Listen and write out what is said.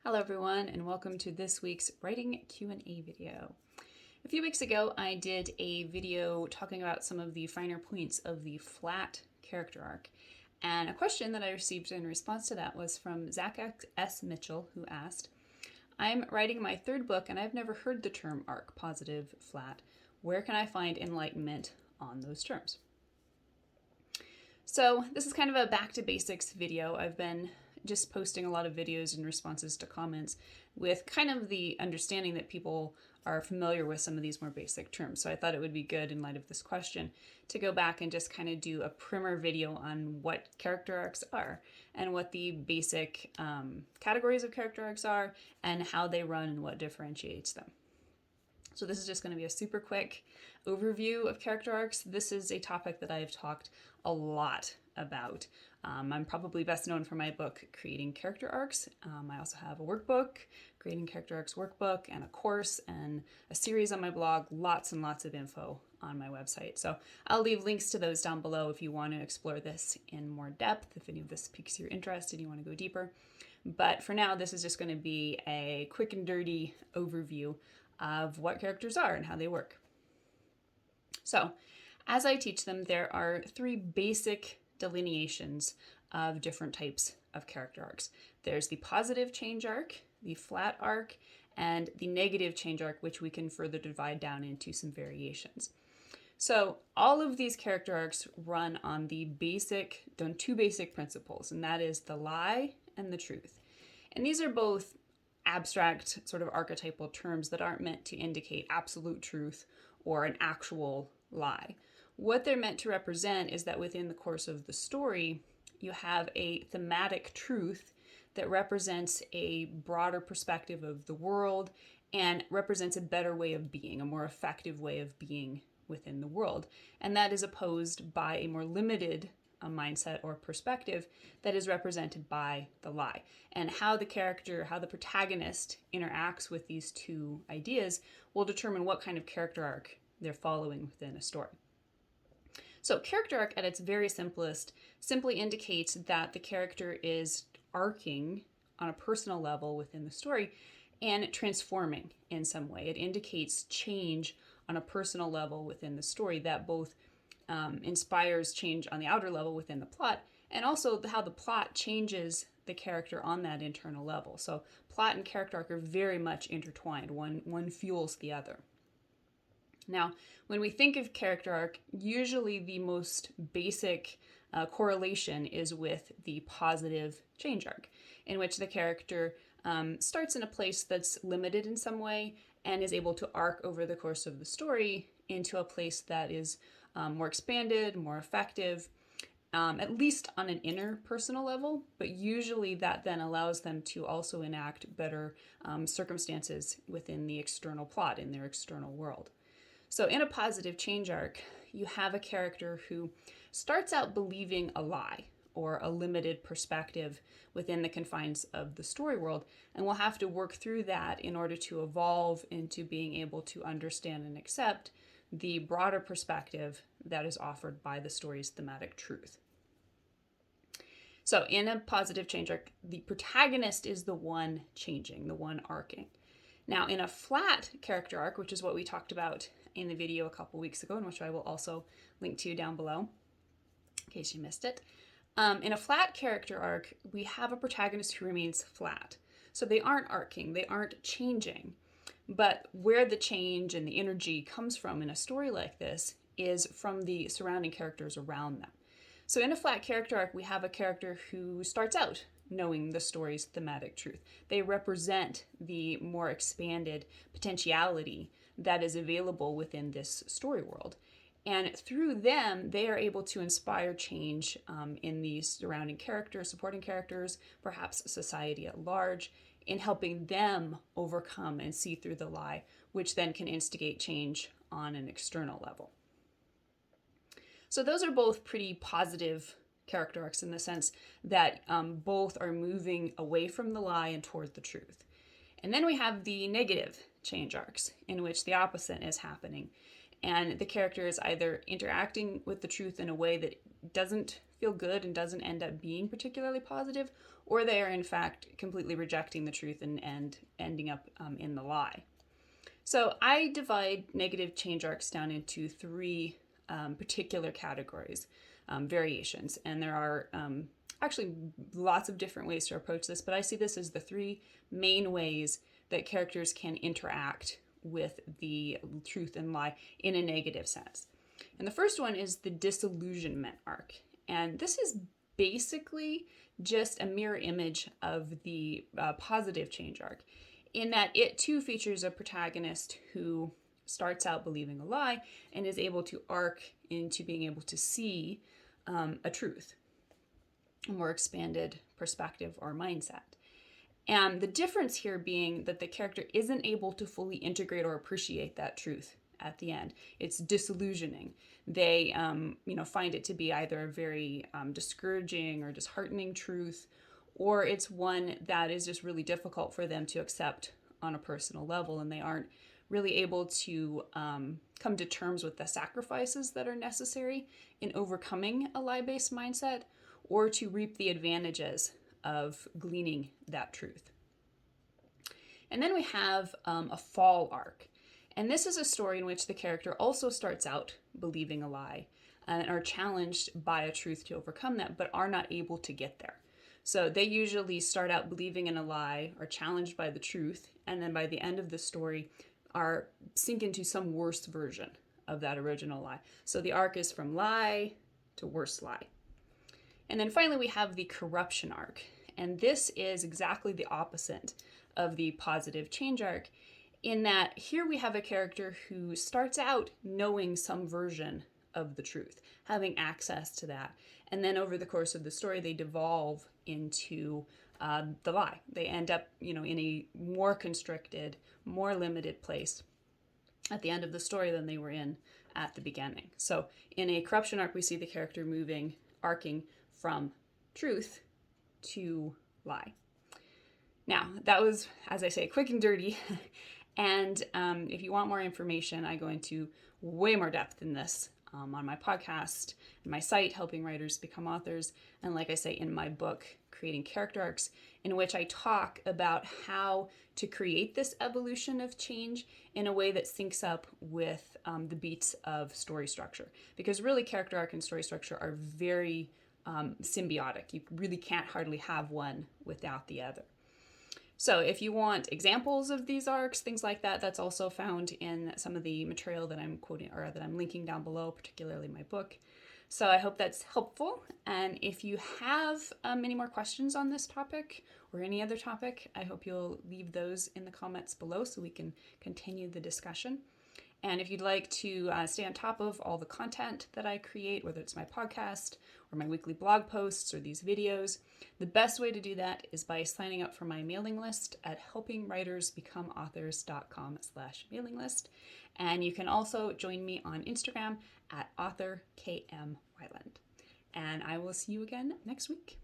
Hello everyone, and welcome to this week's writing Q&A video. A few weeks ago I did a video talking about some of the finer points of the flat character arc, and a question that I received in response to that was from Zach S. Mitchell, who asked, I'm writing my third book and I've never heard the term arc, positive, flat. Where can I find enlightenment on those terms? So this is kind of a back to basics video. I've been just posting a lot of videos in responses to comments with kind of the understanding that people are familiar with some of these more basic terms. So I thought it would be good in light of this question to go back and just kind of do a primer video on what character arcs are and what the basic categories of character arcs are and how they run and what differentiates them. So this is just going to be a super quick overview of character arcs. This is a topic that I've talked a lot about. I'm probably best known for my book, Creating Character Arcs. I also have a workbook, Creating Character Arcs workbook, and a course and a series on my blog, lots and lots of info on my website. So I'll leave links to those down below if you want to explore this in more depth, if any of this piques your interest and you want to go deeper. But for now, this is just going to be a quick and dirty overview of what characters are and how they work. So, as I teach them, there are three basic delineations of different types of character arcs. There's the positive change arc, the flat arc, and the negative change arc, which we can further divide down into some variations. So all of these character arcs run on two basic principles, and that is the lie and the truth. And these are both abstract sort of archetypal terms that aren't meant to indicate absolute truth or an actual lie. What they're meant to represent is that within the course of the story, you have a thematic truth that represents a broader perspective of the world and represents a better way of being, a more effective way of being within the world. And that is opposed by a more limited mindset or perspective that is represented by the lie. And how the protagonist interacts with these two ideas will determine what kind of character arc they're following within a story. So character arc at its very simplest simply indicates that the character is arcing on a personal level within the story and transforming in some way. It indicates change on a personal level within the story that both inspires change on the outer level within the plot, and also how the plot changes the character on that internal level. So plot and character arc are very much intertwined. One fuels the other. Now, when we think of character arc, usually the most basic correlation is with the positive change arc, in which the character starts in a place that's limited in some way and is able to arc over the course of the story into a place that is more expanded, more effective, at least on an interpersonal level, but usually that then allows them to also enact better circumstances within the external plot, in their external world. So in a positive change arc, you have a character who starts out believing a lie or a limited perspective within the confines of the story world, and will have to work through that in order to evolve into being able to understand and accept the broader perspective that is offered by the story's thematic truth. So in a positive change arc, the protagonist is the one changing, the one arcing. Now in a flat character arc, which is what we talked about in the video a couple weeks ago, and which I will also link to down below in case you missed it. In a flat character arc, we have a protagonist who remains flat. So they aren't arcing, they aren't changing. But where the change and the energy comes from in a story like this is from the surrounding characters around them. So in a flat character arc, we have a character who starts out knowing the story's thematic truth. They represent the more expanded potentiality that is available within this story world. And through them, they are able to inspire change in the surrounding characters, supporting characters, perhaps society at large, in helping them overcome and see through the lie, which then can instigate change on an external level. So those are both pretty positive character arcs in the sense that both are moving away from the lie and toward the truth. And then we have the negative change arcs, in which the opposite is happening. and the character is either interacting with the truth in a way that doesn't feel good and doesn't end up being particularly positive, or they are in fact completely rejecting the truth and ending up in the lie. So I divide negative change arcs down into three particular categories, variations, and there are actually lots of different ways to approach this, but I see this as the three main ways that characters can interact with the truth and lie in a negative sense. And the first one is the disillusionment arc. And this is basically just a mirror image of the positive change arc, in that it too features a protagonist who starts out believing a lie and is able to arc into being able to see a truth, a more expanded perspective or mindset. And the difference here being that the character isn't able to fully integrate or appreciate that truth at the end. It's disillusioning. They, find it to be either a very discouraging or disheartening truth, or it's one that is just really difficult for them to accept on a personal level, and they aren't really able to come to terms with the sacrifices that are necessary in overcoming a lie-based mindset, or to reap the advantages of gleaning that truth. And then we have a fall arc. And this is a story in which the character also starts out believing a lie and are challenged by a truth to overcome that, but are not able to get there. So they usually start out believing in a lie, are challenged by the truth, and then by the end of the story are sink into some worse version of that original lie. So the arc is from lie to worse lie. And then finally we have the corruption arc. And this is exactly the opposite of the positive change arc, in that here we have a character who starts out knowing some version of the truth, having access to that. And then over the course of the story, they devolve into the lie. They end up, in a more constricted, more limited place at the end of the story than they were in at the beginning. So in a corruption arc, we see the character arcing from truth to lie. Now, that was, as I say, quick and dirty. And if you want more information, I go into way more depth in this on my podcast, and my site, Helping Writers Become Authors, and like I say, in my book, Creating Character Arcs, in which I talk about how to create this evolution of change in a way that syncs up with the beats of story structure. Because really, character arc and story structure are very symbiotic. You really can't hardly have one without the other. So if you want examples of these arcs, things like that, that's also found in some of the material that I'm quoting or that I'm linking down below, particularly my book. So I hope that's helpful. And if you have any more questions on this topic or any other topic, I hope you'll leave those in the comments below so we can continue the discussion. And if you'd like to stay on top of all the content that I create, whether it's my podcast or my weekly blog posts or these videos, the best way to do that is by signing up for my mailing list at helpingwritersbecomeauthors.com/mailing list. And you can also join me on Instagram at authorkmweiland. And I will see you again next week.